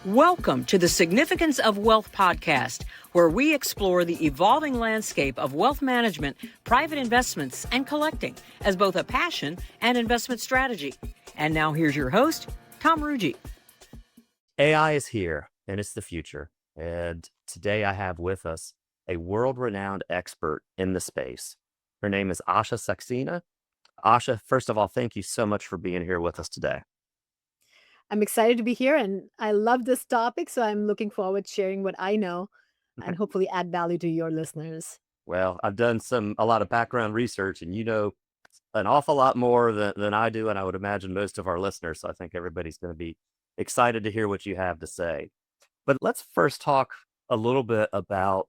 Welcome to the Significance of Wealth podcast, where we explore the evolving landscape of wealth management, private investments, and collecting as both a passion and investment strategy. And now here's your host, Tom Ruggie. AI is here, and it's the future. And today I have with us a world-renowned expert in the space. Her name is Asha Saxena. Asha, first of all, thank you so much for being here with us today. I'm excited to be here and I love this topic. So I'm looking forward to sharing what I know and hopefully add value to your listeners. Well, I've done a lot of background research, and you know an awful lot more than I do, and I would imagine most of our listeners. So I think everybody's going to be excited to hear what you have to say. But let's first talk a little bit about,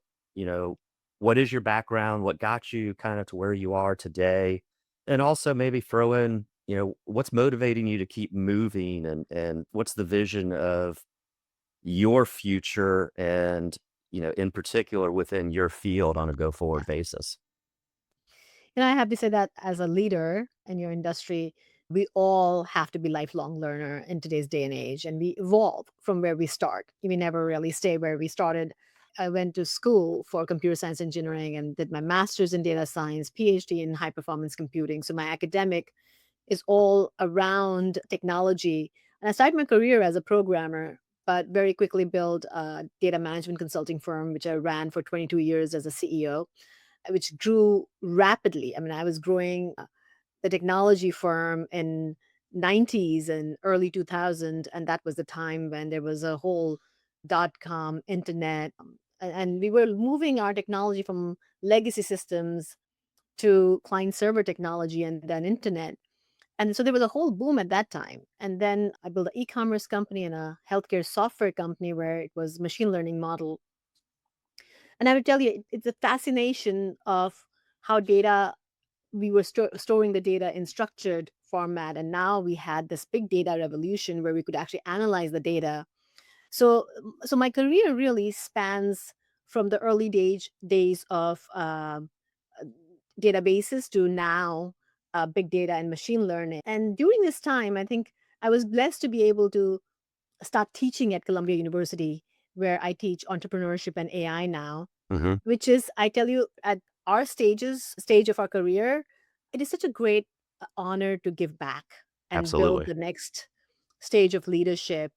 what is your background, what got you kind of to where you are today, and also maybe throw in, what's motivating you to keep moving, and what's the vision of your future and, in particular within your field on a go forward basis. And I have to say that as a leader in your industry, we all have to be lifelong learner in today's day and age, and we evolve from where we start. We never really stay where we started. I went to school for computer science engineering and did my master's in data science, PhD in high performance computing. So my academic is all around technology. And I started my career as a programmer, but very quickly built a data management consulting firm, which I ran for 22 years as a CEO, which grew rapidly. I mean, I was growing the technology firm in 90s and early 2000, and that was the time when there was a whole dot-com internet. And we were moving our technology from legacy systems to client server technology and then internet. And so there was a whole boom at that time. And then I built an e-commerce company and a healthcare software company where it was machine learning model. And I would tell you, it's a fascination of how data, we were storing the data in structured format. And now we had this big data revolution where we could actually analyze the data. So my career really spans from the early days of databases to now big data and machine learning. And during this time, I think I was blessed to be able to start teaching at Columbia University, where I teach entrepreneurship and AI now, Hmm. which is, I tell you, at our stage of our career, it is such a great honor to give back and build Absolutely. the next stage of leadership.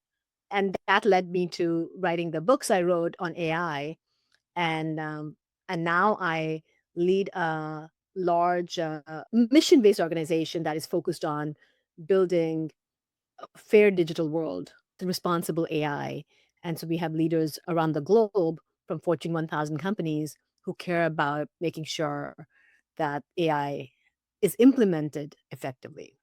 And that led me to writing the books I wrote on AI, and now I lead a large mission-based organization that is focused on building a fair digital world through responsible AI. And so we have leaders around the globe from Fortune 1000 companies who care about making sure that AI is implemented effectively.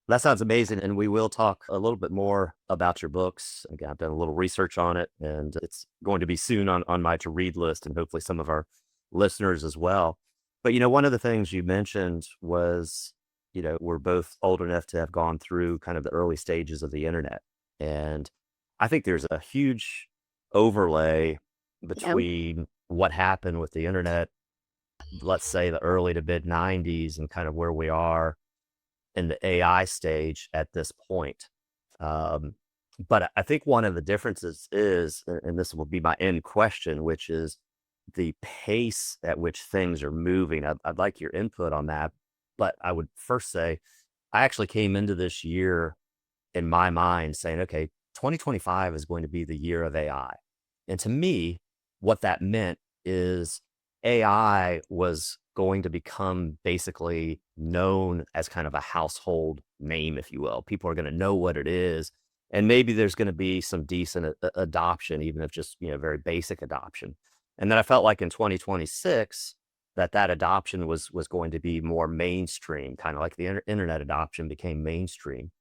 That sounds amazing. And we will talk a little bit more about your books. Again, I've done a little research on it, and it's going to be soon on my to read list, and hopefully some of our listeners as well. But, one of the things you mentioned was, we're both old enough to have gone through kind of the early stages of the internet. And I think there's a huge overlay Yeah. between what happened with the internet, let's say the early to mid 90s, and kind of where we are in the AI stage at this point. Um, but I think one of the differences is, and this will be my end question, which is the pace at which things are moving. I'd like your input on that. But I would first say, I actually came into this year in my mind saying, okay, 2025 is going to be the year of AI. And to me, what that meant is AI was going to become basically known as kind of a household name, if you will. People are going to know what it is. And maybe there's going to be some decent adoption, even if just, very basic adoption. And then I felt like in 2026, that adoption was going to be more mainstream, kind of like the internet adoption became mainstream.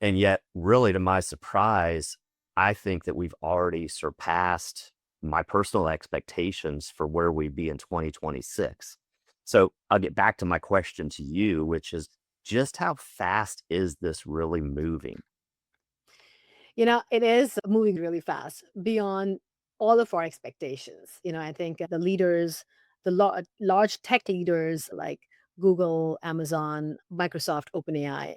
And yet, really, to my surprise, I think that we've already surpassed my personal expectations for where we'd be in 2026. So I'll get back to my question to you, which is just how fast is this really moving? It is moving really fast beyond all of our expectations. I think the leaders, the large tech leaders like Google, Amazon, Microsoft, OpenAI,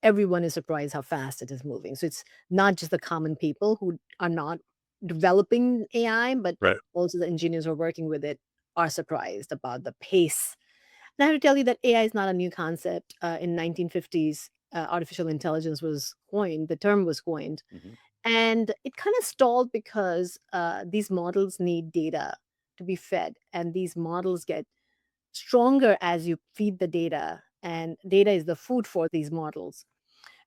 everyone is surprised how fast it is moving. So it's not just the common people who are not developing AI, but Right. also the engineers who are working with it are surprised about the pace. And I have to tell you that AI is not a new concept. In 1950s, artificial intelligence was coined. The term was coined, Hmm. and it kind of stalled because these models need data to be fed, and these models get stronger as you feed the data, and data is the food for these models.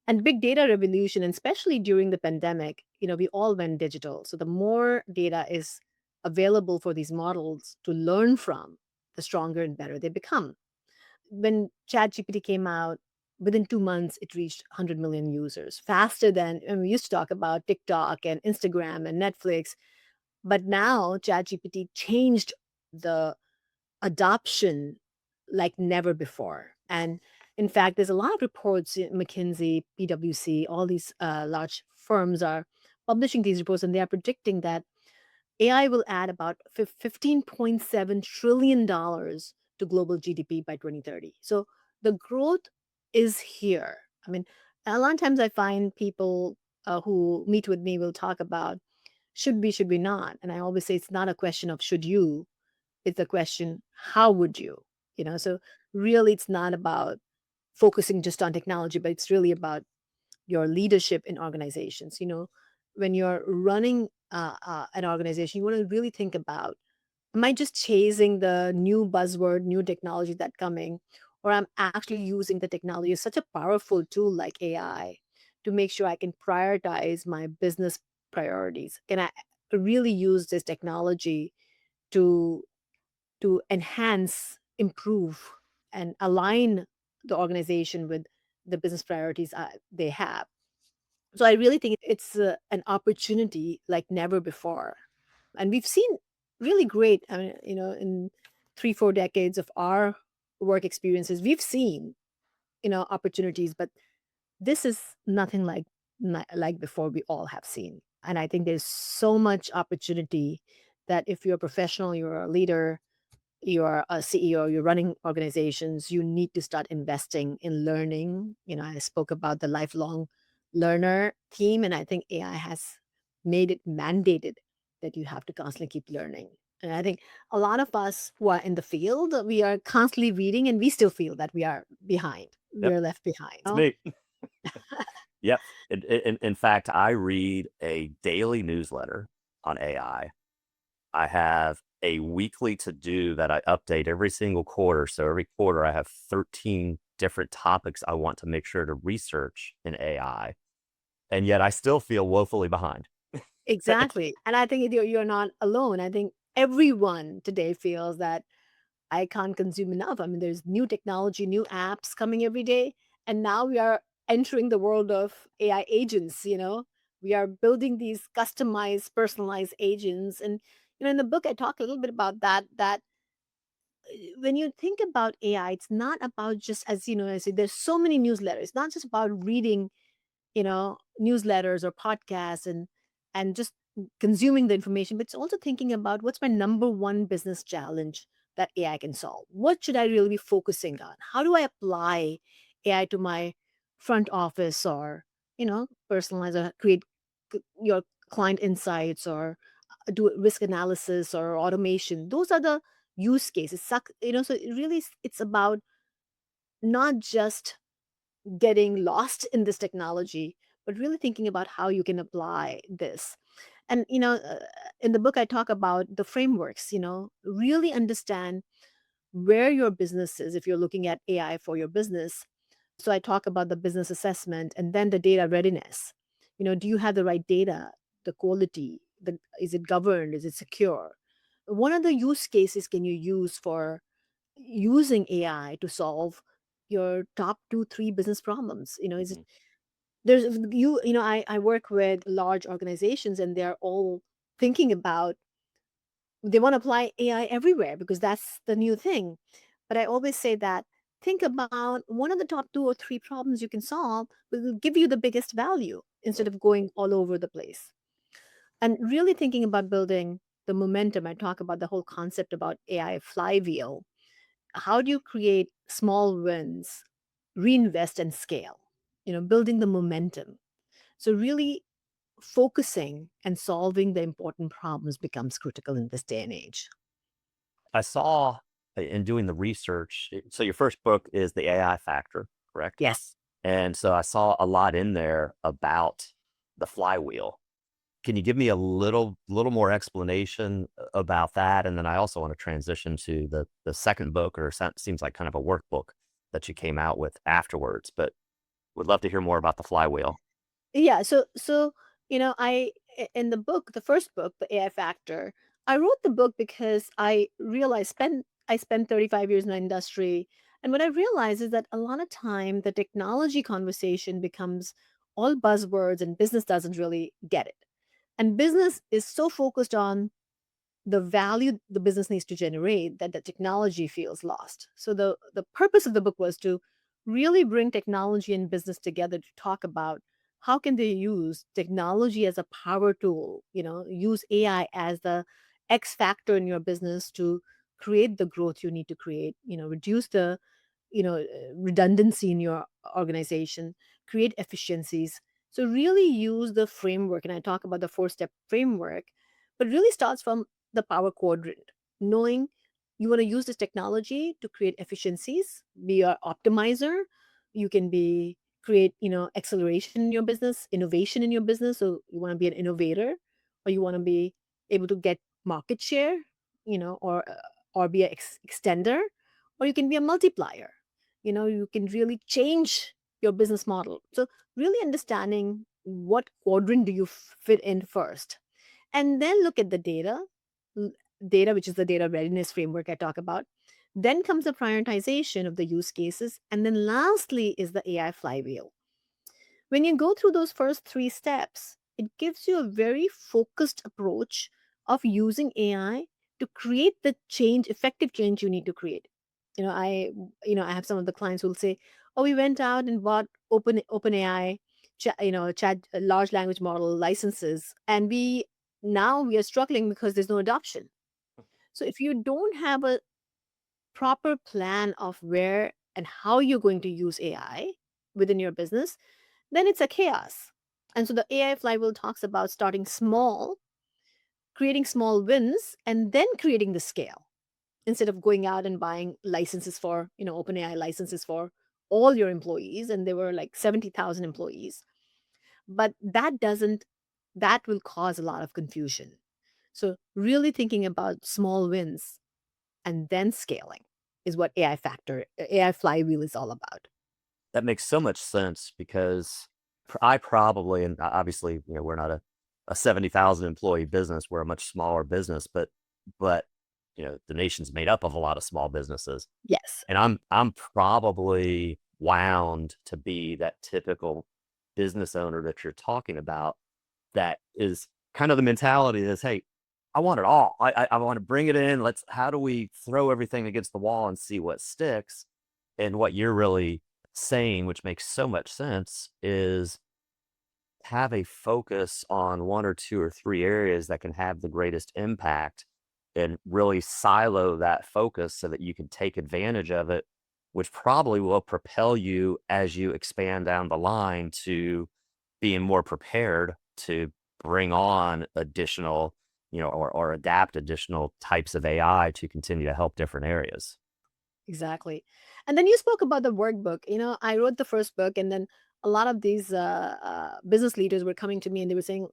And big data revolution, and especially during the pandemic, we all went digital. So the more data is available for these models to learn from, the stronger and better they become. When ChatGPT came out, within 2 months, it reached 100 million users, faster than, and we used to talk about TikTok and Instagram and Netflix. But now ChatGPT changed the adoption like never before. And in fact, there's a lot of reports, McKinsey, PwC, all these large firms are publishing these reports, and they are predicting that AI will add about $15.7 trillion to global GDP by 2030. So the growth is here. I mean, a lot of times I find people who meet with me will talk about should we not? And I always say it's not a question of should you, it's a question, how would you? So really it's not about focusing just on technology, but it's really about your leadership in organizations. When you're running an organization, you want to really think about, am I just chasing the new buzzword, new technology that's coming, or I'm actually using the technology as such a powerful tool like AI to make sure I can prioritize my business priorities? Can I really use this technology to enhance, improve, and align the organization with the business priorities they have? So I really think it's an opportunity like never before. And we've seen really great, I mean, in 3, 4 decades of our work experiences, we've seen, opportunities, but this is nothing like before we all have seen. And I think there's so much opportunity that if you're a professional, you're a leader, you're a CEO, you're running organizations, you need to start investing in learning. I spoke about the lifelong learner theme, and I think AI has made it mandated that you have to constantly keep learning. And I think a lot of us who are in the field, we are constantly reading and we still feel that we are behind. Yep. We're left behind. It's me. Yep. In fact, I read a daily newsletter on AI. I have a weekly to do that I update every single quarter. So every quarter, I have 13 different topics I want to make sure to research in AI. And yet I still feel woefully behind. Exactly. And I think you're not alone. I think everyone today feels that I can't consume enough. I mean, there's new technology, new apps coming every day. And now we are entering the world of AI agents. We are building these customized, personalized agents. And, in the book, I talk a little bit about that when you think about AI, it's not about just, as I say, there's so many newsletters. It's not just about reading newsletters or podcasts and just consuming the information, but it's also thinking about what's my number one business challenge that AI can solve. What should I really be focusing on? How do I apply AI to my front office, or personalize or create your client insights, or do risk analysis or automation? Those are the use cases. So it really it's about not just getting lost in this technology, but really thinking about how you can apply this. And, in the book, I talk about the frameworks, really understand where your business is if you're looking at AI for your business. So I talk about the business assessment and then the data readiness. Do you have the right data, the quality, is it governed, is it secure? One of the use cases can you use for using AI to solve your top 2, 3 business problems? Is it Mhm. there's I work with large organizations, and they're all thinking about, they want to apply AI everywhere because that's the new thing. But I always say that think about one of the top 2 or 3 problems you can solve will give you the biggest value instead Right. of going all over the place. And really thinking about building the momentum. I talk about the whole concept about AI flywheel. How do you create small wins, reinvest and scale? building the momentum. So really focusing and solving the important problems becomes critical in this day and age. I saw in doing the research, so your first book is The AI Factor, correct? Yes. And so I saw a lot in there about the flywheel. Can you give me a little more explanation about that? And then I also want to transition to the second book, or seems like kind of a workbook that you came out with afterwards, but would love to hear more about the flywheel. Yeah, so in the book, the first book, The AI Factor, I wrote the book because I spent 35 years in the industry, and what I realized is that a lot of time the technology conversation becomes all buzzwords and business doesn't really get it. And business is so focused on the value the business needs to generate that the technology feels lost. So the purpose of the book was to really bring technology and business together to talk about how can they use technology as a power tool, use AI as the X factor in your business to create the growth you need to create, reduce the redundancy in your organization, create efficiencies. So really use the framework, and I talk about the four-step framework, but really starts from the power quadrant, knowing you want to use this technology to create efficiencies, be an optimizer. You can be create acceleration in your business, innovation in your business. So you want to be an innovator, or you want to be able to get market share, or be an extender, or you can be a multiplier. You can really change your business model. So really understanding what quadrant do you fit in first, and then look at the l- data, which is the data readiness framework I talk about. Then comes the prioritization of the use cases, and then lastly is the AI flywheel. When you go through those first three steps, it gives you a very focused approach of using AI to create the change, effective change you need to create. I have some of the clients who will say, "Oh, we went out and bought OpenAI, chat large language model licenses, and we are struggling because there's no adoption." So if you don't have a proper plan of where and how you're going to use AI within your business, then it's a chaos. And so the AI flywheel talks about starting small, creating small wins, and then creating the scale instead of going out and buying licenses for, OpenAI licenses for all your employees. And there were like 70,000 employees. But that will cause a lot of confusion. So, really thinking about small wins and then scaling is what AI flywheel is all about. That makes so much sense because I probably, and obviously, we're not a 70,000 employee business. We're a much smaller business, but, the nation's made up of a lot of small businesses. Yes. And I'm probably wound to be that typical business owner that you're talking about that is kind of the mentality is, hey, I want it all. I want to bring it in. How do we throw everything against the wall and see what sticks? And what you're really saying, which makes so much sense, is have a focus on one or two or three areas that can have the greatest impact and really silo that focus so that you can take advantage of it, which probably will propel you as you expand down the line to being more prepared to bring on additional, or adapt additional types of AI to continue to help different areas. Exactly. And then you spoke about the workbook. I wrote the first book, and then a lot of these business leaders were coming to me and they were saying,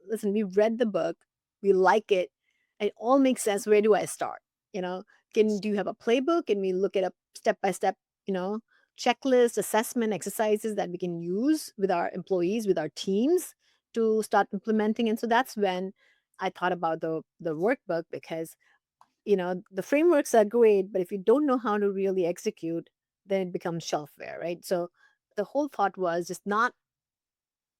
"Listen, we read the book, we like it, it all makes sense. Where do I start? You know, do you have a playbook? Can we look at a step by step, you know, checklist, assessment exercises that we can use with our employees, with our teams to start implementing?" And so that's when I thought about the workbook, because the frameworks are great, but if you don't know how to really execute, then it becomes shelfware, right? So the whole thought was just not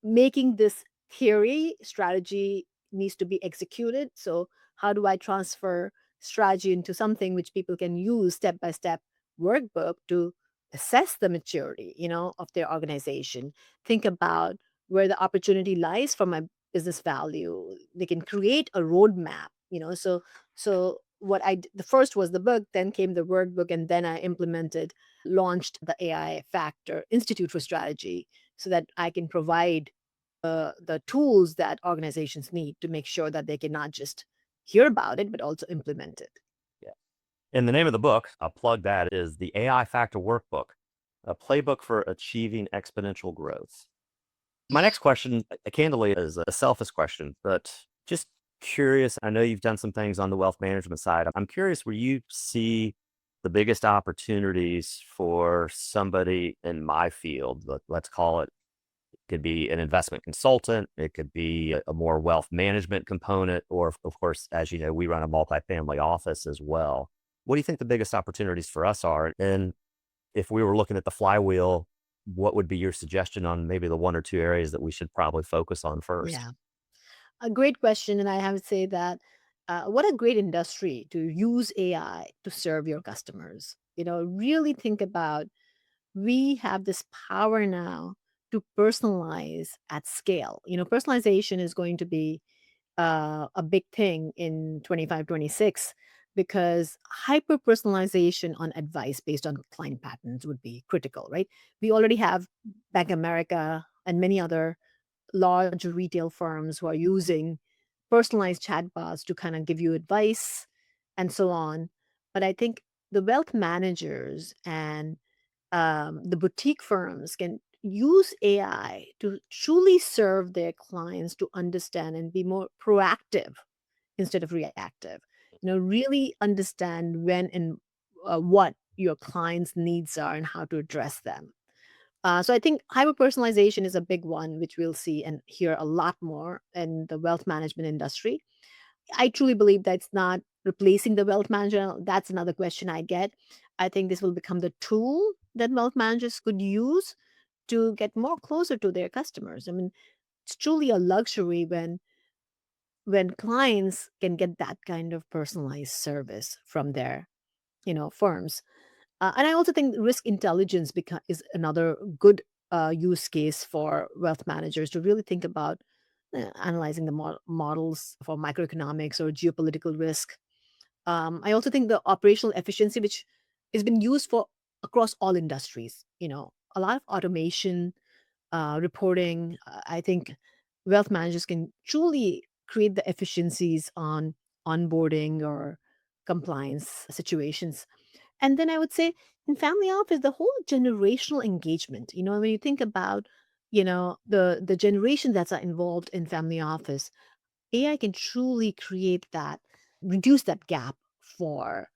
making this theory strategy needs to be executed. So how do I transfer strategy into something which people can use step by step workbook to assess the maturity, of their organization, think about where the opportunity lies for my business value. They can create a roadmap, so the first was the book, then came the workbook, and then I launched the AI Factor Institute for Strategy so that I can provide the tools that organizations need to make sure that they can not just hear about it, but also implement it. Yeah. And the name of the book, I'll plug that, is the AI Factor Workbook, a playbook for achieving exponential growth. My next question, candidly, is a selfish question, but just curious. I know you've done some things on the wealth management side. I'm curious where you see the biggest opportunities for somebody in my field. Let's call it, could be an investment consultant, it could be a more wealth management component, or of course, as you know, we run a multifamily office as well. What do you think the biggest opportunities for us are? And if we were looking at the flywheel, what would be your suggestion on maybe the one or two areas that we should probably focus on first? Yeah. A great question. And I have to say that what a great industry to use AI to serve your customers. Really think about, we have this power now to personalize at scale. Personalization is going to be a big thing in 25, 26, because hyper personalization on advice based on client patterns would be critical, right? We already have Bank America and many other large retail firms who are using personalized chatbots to kind of give you advice and so on. But I think the wealth managers and the boutique firms can use AI to truly serve their clients, to understand and be more proactive instead of reactive. Really understand when and what your clients' needs are and how to address them. So I think hyper personalization is a big one, which we'll see and hear a lot more in the wealth management industry. I truly believe that it's not replacing the wealth manager. That's another question I get. I think this will become the tool that wealth managers could use to get more closer to their customers. I mean, it's truly a luxury when clients can get that kind of personalized service from their firms. And I also think risk intelligence is another good use case for wealth managers to really think about analyzing the models for microeconomics or geopolitical risk. I also think the operational efficiency, which has been used for across all industries, a lot of automation, reporting. I think wealth managers can truly create the efficiencies on onboarding or compliance situations. And then I would say in family office, the whole generational engagement, when you think about, the generation that's are involved in family office, AI can truly create that, reduce that gap for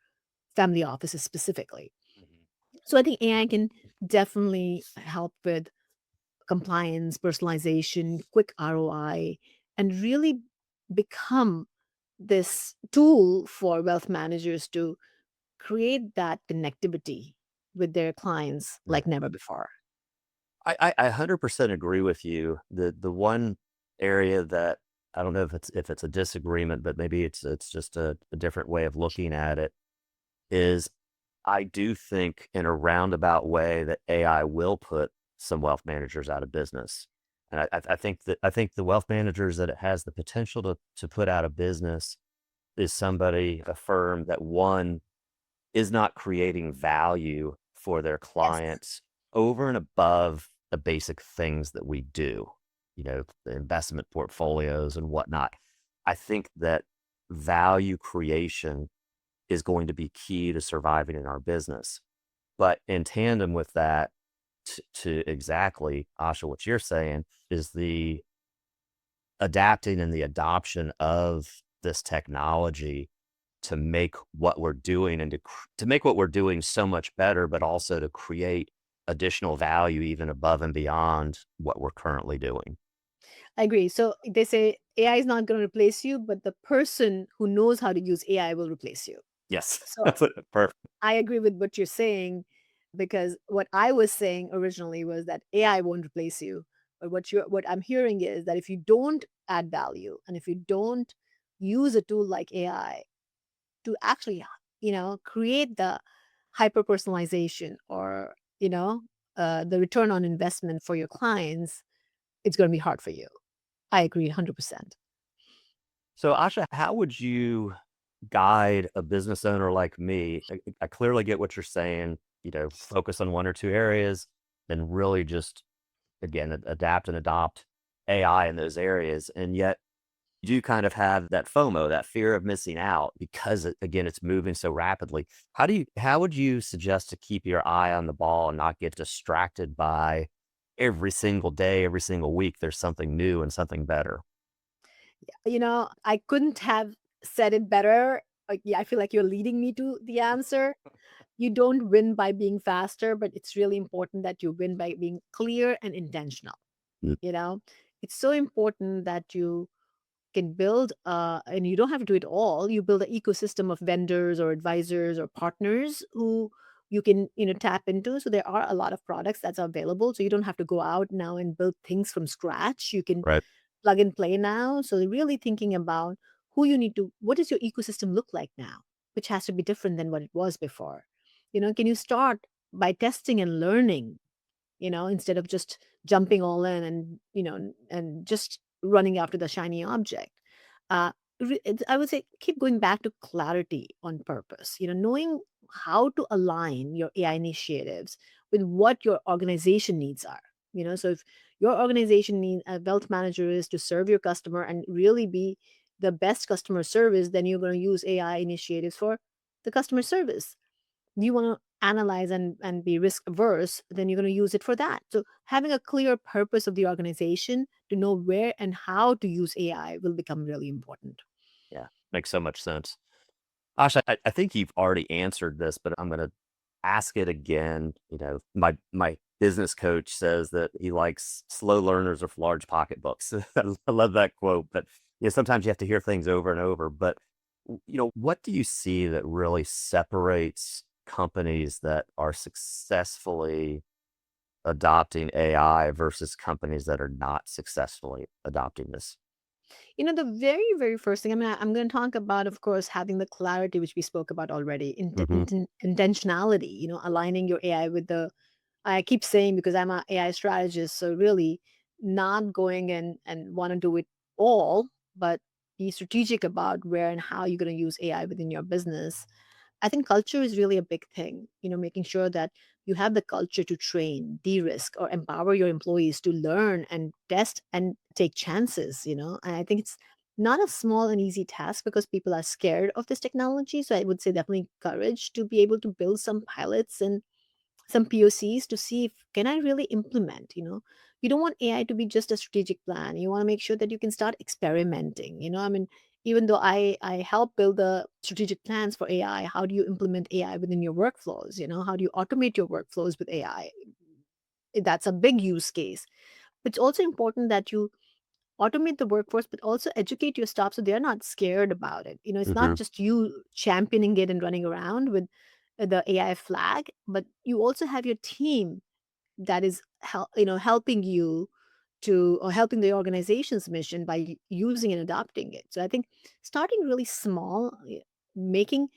family offices specifically. Mhm. So I think AI can definitely help with compliance, personalization, quick ROI, and really become this tool for wealth managers to create that connectivity with their clients Yeah. like never before. I 100% agree with you. The one area that I don't know if it's a disagreement, but maybe it's just a different way of looking at it, is I do think in a roundabout way that AI will put some wealth managers out of business. And I think the wealth managers that it has the potential to put out of business is somebody, a firm that, one, is not creating value for their Yes. clients over and above the basic things that we do, the investment portfolios and whatnot. I think that value creation is going to be key to surviving in our business. But in tandem with that, to exactly, Asha, what you're saying is the adapting and the adoption of this technology to make what we're doing and to make what we're doing so much better, but also to create additional value even above and beyond what we're currently doing. I agree. So they say AI is not going to replace you, but the person who knows how to use AI will replace you. Yes, So that's perfect. I agree with what you're saying, because what I was saying originally was that AI won't replace you. But what I'm hearing is that if you don't add value and if you don't use a tool like AI to actually, create the hyper personalization or, the return on investment for your clients, it's going to be hard for you. I agree 100%. So, Asha, how would you guide a business owner like me? I clearly get what you're saying, focus on one or two areas and really just again, adapt and adopt AI in those areas. And yet you do kind of have that FOMO, that fear of missing out because again, it's moving so rapidly. How would you suggest to keep your eye on the ball and not get distracted by every single day, every single week, there's something new and something better? I couldn't have said it better. Yeah, I feel like you're leading me to the answer. You don't win by being faster, but it's really important that you win by being clear and intentional. Mm. You know, it's so important that you can build, and you don't have to do it all. You build an ecosystem of vendors or advisors or partners who you can, tap into. So there are a lot of products that's available. So you don't have to go out now and build things from scratch. You can Right. plug and play now. So really thinking about who you need to, what does your ecosystem look like now, which has to be different than what it was before. Can you start by testing and learning, instead of just jumping all in and, and just running after the shiny object. Uh, I would say keep going back to clarity on purpose, knowing how to align your AI initiatives with what your organization needs are. So if your organization need a wealth manager is to serve your customer and really be the best customer service, then you're going to use AI initiatives for the customer service. You want to analyze and be risk averse, then you're going to use it for that. So having a clear purpose of the organization to know where and how to use AI will become really important. Yeah. Makes so much sense. Asha, I think you've already answered this, but I'm going to ask it again. My business coach says that he likes slow learners with large pocketbooks. I love that quote. But sometimes you have to hear things over and over. But what do you see that really separates companies that are successfully adopting AI versus companies that are not successfully adopting this? The very, very first thing I'm going to talk about, of course, having the clarity, which we spoke about already, Hmm. intentionality, aligning your AI with the, I keep saying because I'm an AI strategist, so really not going and want to do it all, but be strategic about where and how you're going to use AI within your business. I think culture is really a big thing, making sure that you have the culture to train, de risk, or empower your employees to learn and test and take chances, And I think it's not a small and easy task because people are scared of this technology. So I would say definitely courage to be able to build some pilots and some POCs to see if can I really implement, You don't want AI to be just a strategic plan. You want to make sure that you can start experimenting, I mean, even though I help build the strategic plans for AI, how do you implement AI within your workflows? How do you automate your workflows with AI? That's a big use case. But it's also important that you automate the workforce, but also educate your staff so they're not scared about it. It's not Hmm. just you championing it and running around with the AI flag, but you also have your team that is helping you to or helping the organization's mission by using and adopting it. So I think starting really small, making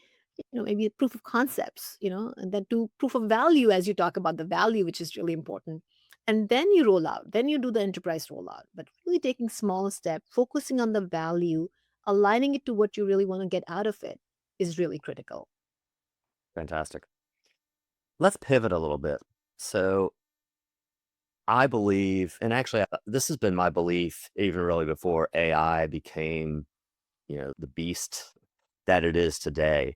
maybe a proof of concepts, and then to proof of value as you talk about the value, which is really important. And then you roll out, then you do the enterprise rollout, but really taking small step, focusing on the value, aligning it to what you really want to get out of it is really critical. Fantastic. Let's pivot a little bit. So I believe, and actually, this has been my belief even really before AI became, the beast that it is today.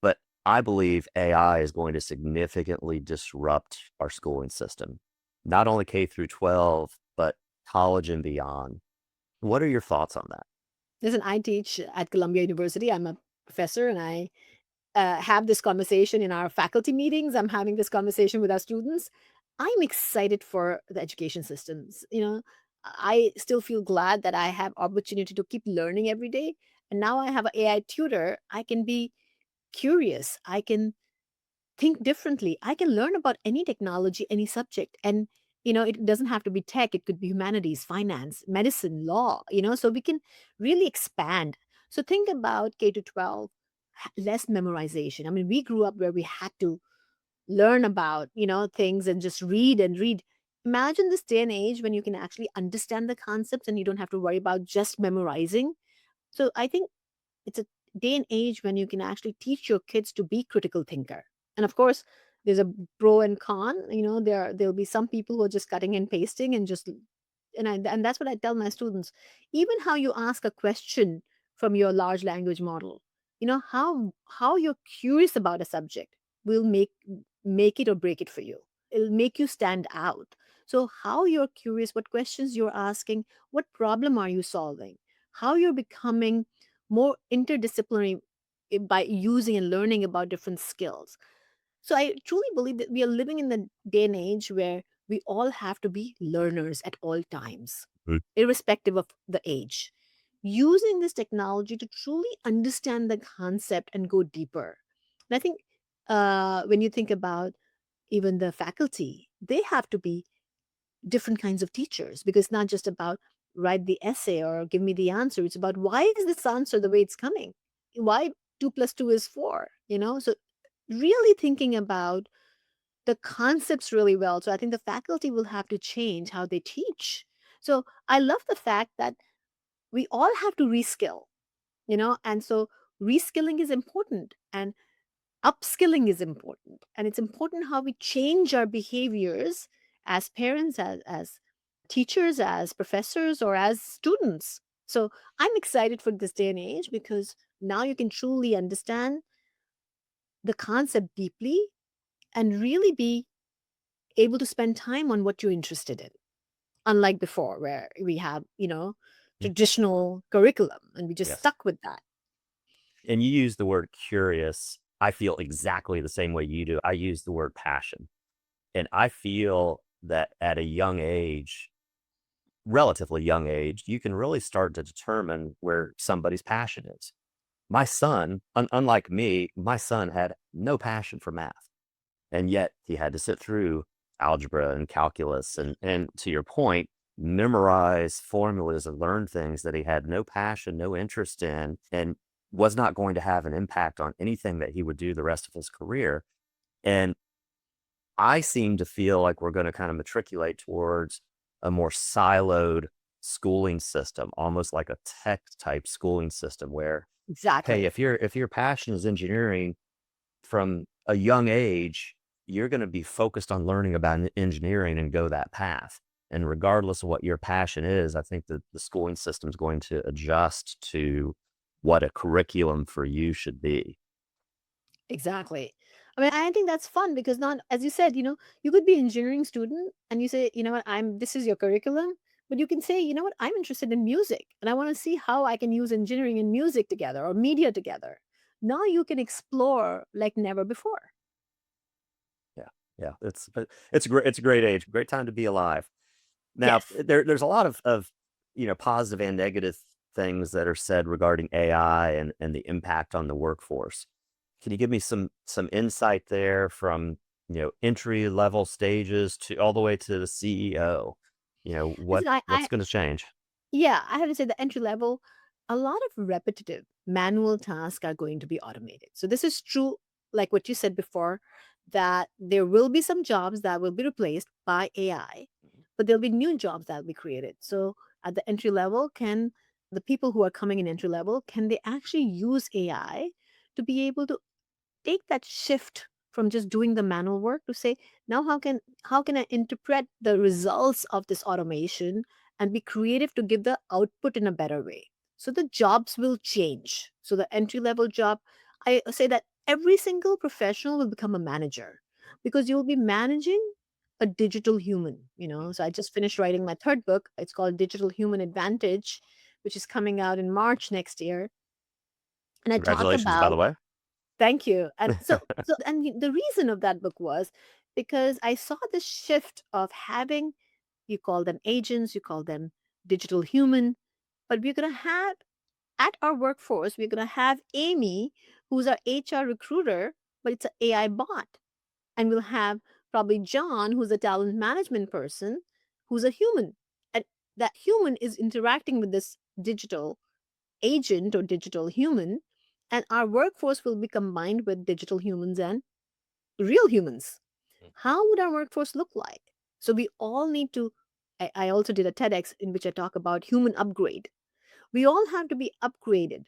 But I believe AI is going to significantly disrupt our schooling system, not only K through 12, but college and beyond. What are your thoughts on that? Listen, I teach at Columbia University. I'm a professor, and I have this conversation in our faculty meetings. I'm having this conversation with our students. I'm excited for the education systems. I still feel glad that I have opportunity to keep learning every day. And now I have an AI tutor. I can be curious. I can think differently. I can learn about any technology, any subject. And, it doesn't have to be tech. It could be humanities, finance, medicine, law, so we can really expand. So think about K to 12, less memorization. I mean, we grew up where we had to learn about, things and just read and read. Imagine this day and age when you can actually understand the concepts and you don't have to worry about just memorizing. So I think it's a day and age when you can actually teach your kids to be critical thinker. And of course, There's a pro and con. There'll be some people who are just cutting and pasting and just, and that's what I tell my students. Even how you ask a question from your large language model, how you're curious about a subject will make it or break it for you. It'll make you stand out. So how you're curious, what questions you're asking, what problem are you solving, how you're becoming more interdisciplinary by using and learning about different skills. So I truly believe that we are living in the day and age where we all have to be learners at all times, Mm. irrespective of the age. Using this technology to truly understand the concept and go deeper. And I think when you think about even the faculty, they have to be different kinds of teachers, because it's not just about write the essay or give me the answer. It's about, why is this answer the way it's coming? Why 2 plus 2 is 4? So really thinking about the concepts really well. So I think the faculty will have to change how they teach. So I love the fact that we all have to reskill, and so reskilling is important and upskilling is important. And it's important how we change our behaviors as parents, as teachers, as professors, or as students. So I'm excited for this day and age because now you can truly understand the concept deeply and really be able to spend time on what you're interested in, unlike before where we have Mm. traditional curriculum and we just Yes. stuck with that. And you use the word curious. I feel exactly the same way you do. I use the word passion. And I feel that at a young age, relatively young age, you can really start to determine where somebody's passion is. My son, unlike me, my son had no passion for math. And yet he had to sit through algebra and calculus and to your point, memorize formulas and learn things that he had no passion, no interest in, and was not going to have an impact on anything that he would do the rest of his career. And I seem to feel like we're going to kind of matriculate towards a more siloed schooling system, almost like a tech type schooling system where, hey, Exactly. if your passion is engineering, from a young age, you're going to be focused on learning about engineering and go that path. And regardless of what your passion is, I think that the schooling system is going to adjust to what a curriculum for you should be. Exactly. I mean, I think that's fun because, not, as you said, you could be an engineering student and you say, what, this is your curriculum, but you can say, what, I'm interested in music and I want to see how I can use engineering and music together or media together. Now you can explore like never before. Yeah, yeah, it's a great age, great time to be alive. Now, Yes. there's a lot of positive and negative things that are said regarding AI and the impact on the workforce. Can you give me some insight there from entry level stages to all the way to the CEO? Listen, What's going to change? yeah, I have to say the entry level, a lot of repetitive manual tasks are going to be automated. So this is true, like what you said before, that there will be some jobs that will be replaced by AI, but there'll be new jobs that will be created. So at the entry level, can the people who are coming in entry level, can they actually use AI to be able to take that shift from just doing the manual work to say, now how can I interpret the results of this automation and be creative to give the output in a better way. So the jobs will change. So the entry level job, I say that every single professional will become a manager because you'll be managing a digital human. So I just finished writing my third book. It's called Digital Human Advantage, which is coming out in March next year. And I talk Congratulations, by the about, way. thank you. And the reason of that book was because I saw this shift of having, you call them agents, you call them digital human, but we're going to have at our workforce, we're going to have Amy, who's our HR recruiter, but it's an AI bot. And we'll have probably John, who's a talent management person, who's a human. And that human is interacting with this digital agent or digital human, and our workforce will be combined with digital humans and real humans. How would our workforce look like? So we all need to. I also did a TEDx in which I talk about human upgrade. We all have to be upgraded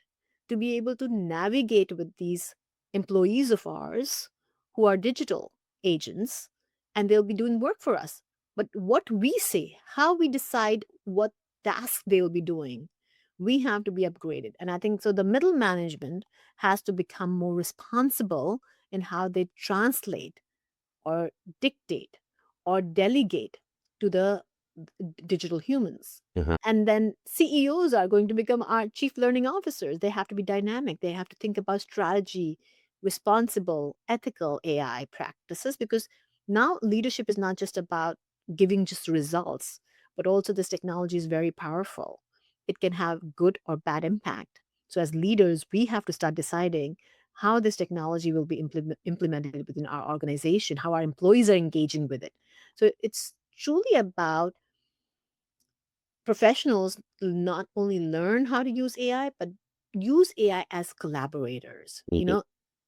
to be able to navigate with these employees of ours who are digital agents and they'll be doing work for us. But what we say, how we decide what task they'll be doing, we have to be upgraded. And I think so the middle management has to become more responsible in how they translate or dictate or delegate to the digital humans. Mhm. And then CEOs are going to become our chief learning officers. They have to be dynamic. They have to think about strategy, responsible, ethical AI practices, because now leadership is not just about giving just results, but also this technology is very powerful. It can have good or bad impact. So, as leaders, we have to start deciding how this technology will be implemented within our organization, how our employees are engaging with it. So, it's truly about professionals not only learn how to use AI, but use AI as collaborators, Mhm.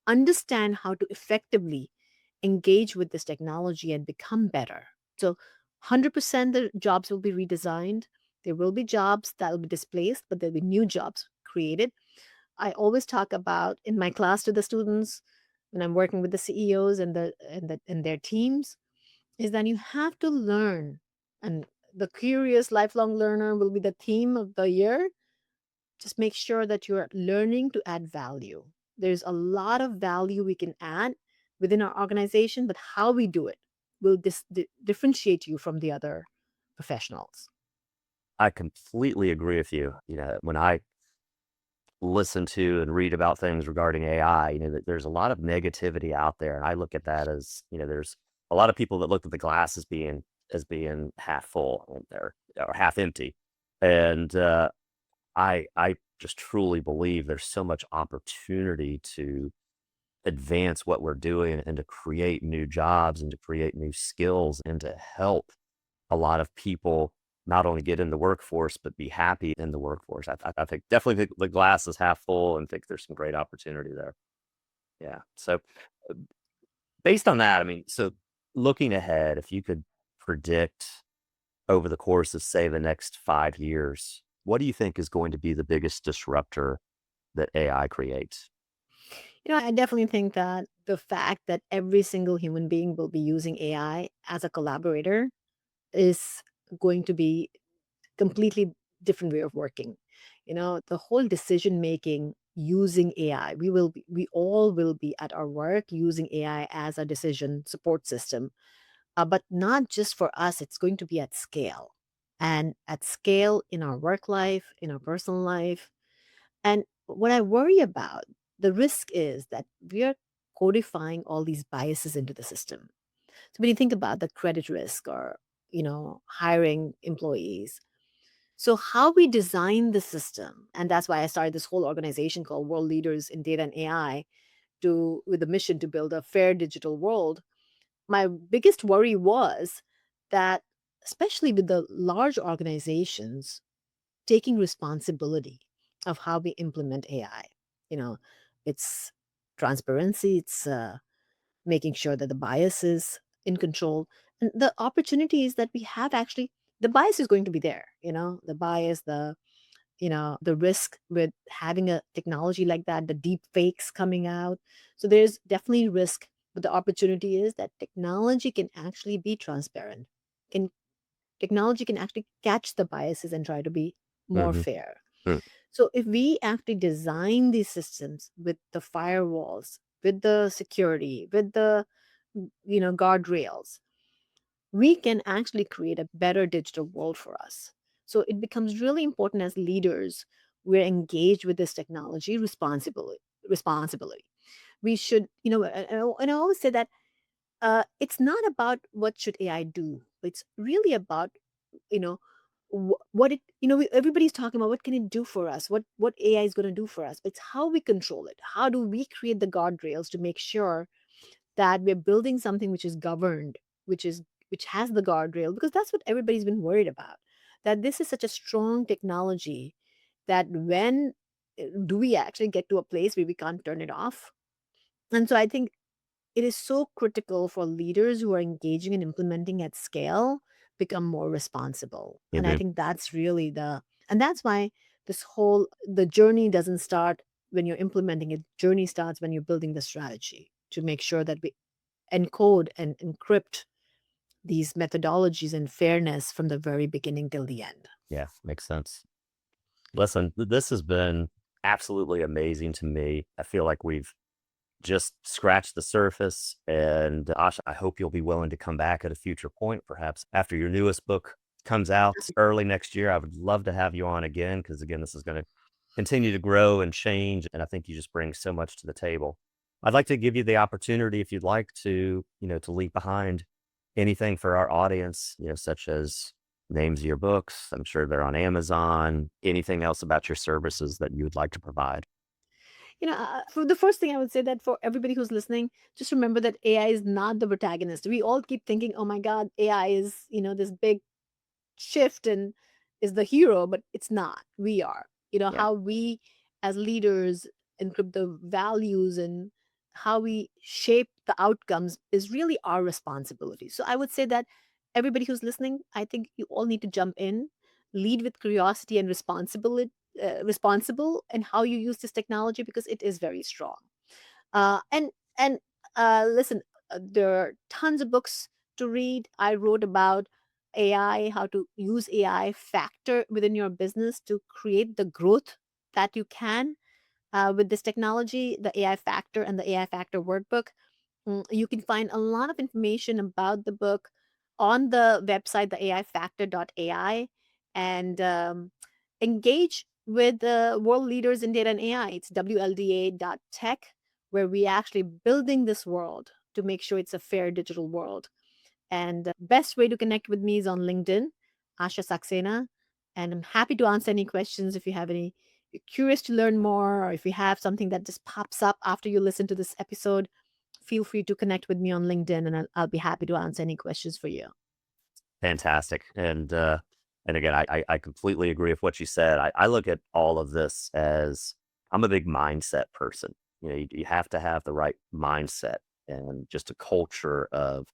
understand how to effectively engage with this technology and become better. So 100% the jobs will be redesigned. There will be jobs that will be displaced, but there'll be new jobs created. I always talk about in my class to the students when I'm working with the CEOs and their teams is that you have to learn, and the curious lifelong learner will be the theme of the year. Just make sure that you're learning to add value. There's a lot of value we can add within our organization, but how we do it will differentiate you from the other professionals. I completely agree with you. When I listen to and read about things regarding AI, that there's a lot of negativity out there. And I look at that as, there's a lot of people that look at the glass as being half full or half empty. And I just truly believe there's so much opportunity to advance what we're doing and to create new jobs and to create new skills and to help a lot of people not only get in the workforce but be happy in the workforce. I think definitely think the glass is half full and think there's some great opportunity there. Yeah. So uh, based on that, I mean, so looking ahead, if you could predict over the course of say the next 5 years, what do you think is going to be the biggest disruptor that AI creates? I definitely think that the fact that every single human being will be using AI as a collaborator is going to be completely different way of working. The whole decision making using AI, we all will be at our work using AI as a decision support system. But not just for us, it's going to be at scale. And at scale in our work life, in our personal life. And what I worry about, the risk is that we are codifying all these biases into the system. So when you think about the credit risk or, hiring employees, so how we design the system, and that's why I started this whole organization called World Leaders in Data and AI to with a mission to build a fair digital world. My biggest worry was that, especially with the large organizations, taking responsibility of how we implement AI. You know, it's transparency, it's making sure that the bias is in control, and the opportunities that we have actually. The bias is going to be there. The bias, the risk with having a technology like that, the deep fakes coming out. So there's definitely risk, but the opportunity is that technology can actually be transparent. Can Technology can actually catch the biases and try to be more Hmm. fair. So if we actually design these systems with the firewalls, with the security, with the guardrails, we can actually create a better digital world for us. So it becomes really important as leaders we're engaged with this technology responsibly. We should, and I always say that it's not about what should AI do. It's really about, you know, what it, everybody's talking about what can it do for us, what AI is going to do for us. It's how we control it. How do we create the guardrails to make sure that we're building something which is governed, which has the guardrail, because that's what everybody's been worried about. That this is such a strong technology that when do we actually get to a place where we can't turn it off? And so I think it is so critical for leaders who are engaging and implementing at scale become more responsible. And I Hmm. think and that's why the journey doesn't start when you're implementing it. Journey starts when you're building the strategy to make sure that encode and encrypt these methodologies and fairness from the very beginning till the end. Yeah, makes sense. Listen, this has been absolutely amazing to me. I feel like we've just scratched the surface. And Asha, I hope you'll be willing to come back at a future point, perhaps after your newest book comes out early next year. I would love to have you on again because, again, this is going to continue to grow and change. And I think you just bring so much to the table. I'd like to give you the opportunity, if you'd like to, to leave behind anything for our audience, such as names of your books. I'm sure they're on Amazon. Anything else about your services that you would like to provide? For the first thing, I would say that for everybody who's listening, just remember that AI is not the protagonist. We all keep thinking, oh my God, AI is, this big shift and is the hero, but it's not. We are. Yeah. How we as leaders encrypt the values and how we shape the outcomes is really our responsibility. So I would say that everybody who's listening, I think you all need to jump in, lead with curiosity and responsibility, responsible and how you use this technology because it is very strong. And listen, there are tons of books to read. I wrote about AI, how to use AI factor within your business to create the growth that you can with this technology, the AI factor and the AI factor workbook. You can find a lot of information about the book on the website, the aifactor.ai, and engage with the world leaders in data and AI. It's WLDA.tech, where we actually building this world to make sure it's a fair digital world. And best way to connect with me is on LinkedIn, Asha Saxena. And I'm happy to answer any questions if you have any, if you're curious to learn more, or if you have something that just pops up after you listen to this episode, feel free to connect with me on LinkedIn and I'll be happy to answer any questions for you. Fantastic. And again, I completely agree with what you said. I look at all of this as, I'm a big mindset person. You have to have the right mindset and just a culture of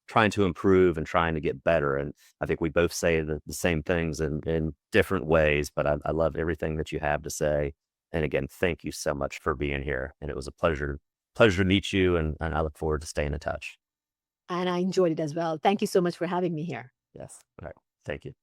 trying to improve and trying to get better. And I think we both say the same things in different ways, but I love everything that you have to say. And again, thank you so much for being here. And it was a pleasure to meet you. And I look forward to staying in touch. And I enjoyed it as well. Thank you so much for having me here. Yes. All right. Thank you.